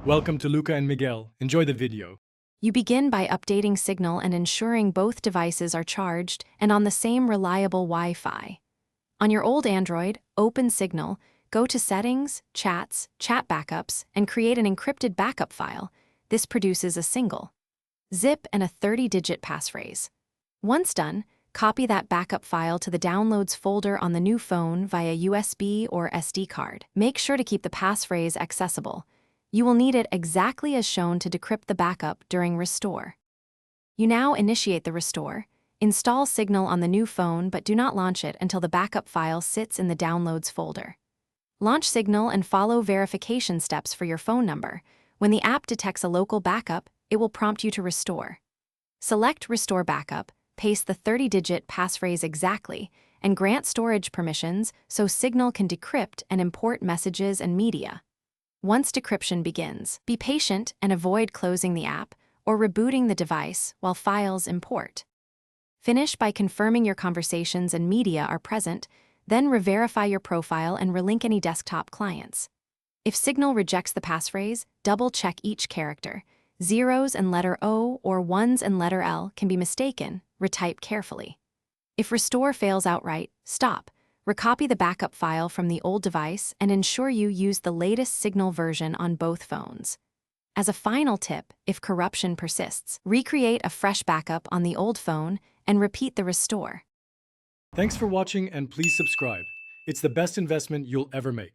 Welcome to Luca and Miguel. Enjoy the video. You begin by updating Signal and ensuring both devices are charged and on the same reliable Wi-Fi. On your old Android, open Signal, go to Settings, Chats, Chat Backups, and create an encrypted backup file. This produces a single zip and a 30-digit passphrase. Once done, copy that backup file to the Downloads folder on the new phone via USB or SD card. Make sure to keep the passphrase accessible. You will need it exactly as shown to decrypt the backup during restore. You now initiate the restore, install Signal on the new phone but do not launch it until the backup file sits in the Downloads folder. Launch Signal and follow verification steps for your phone number. When the app detects a local backup, it will prompt you to restore. Select Restore Backup, paste the 30-digit passphrase exactly, and grant storage permissions so Signal can decrypt and import messages and media. Once decryption begins, be patient and avoid closing the app or rebooting the device while files import. Finish by confirming your conversations and media are present, then re-verify your profile and relink any desktop clients. If Signal rejects the passphrase, double-check each character. Zeros and letter O or ones and letter L can be mistaken, retype carefully. If restore fails outright, stop. Recopy the backup file from the old device and ensure you use the latest Signal version on both phones. As a final tip, if corruption persists, recreate a fresh backup on the old phone and repeat the restore. Thanks for watching and please subscribe. It's the best investment you'll ever make.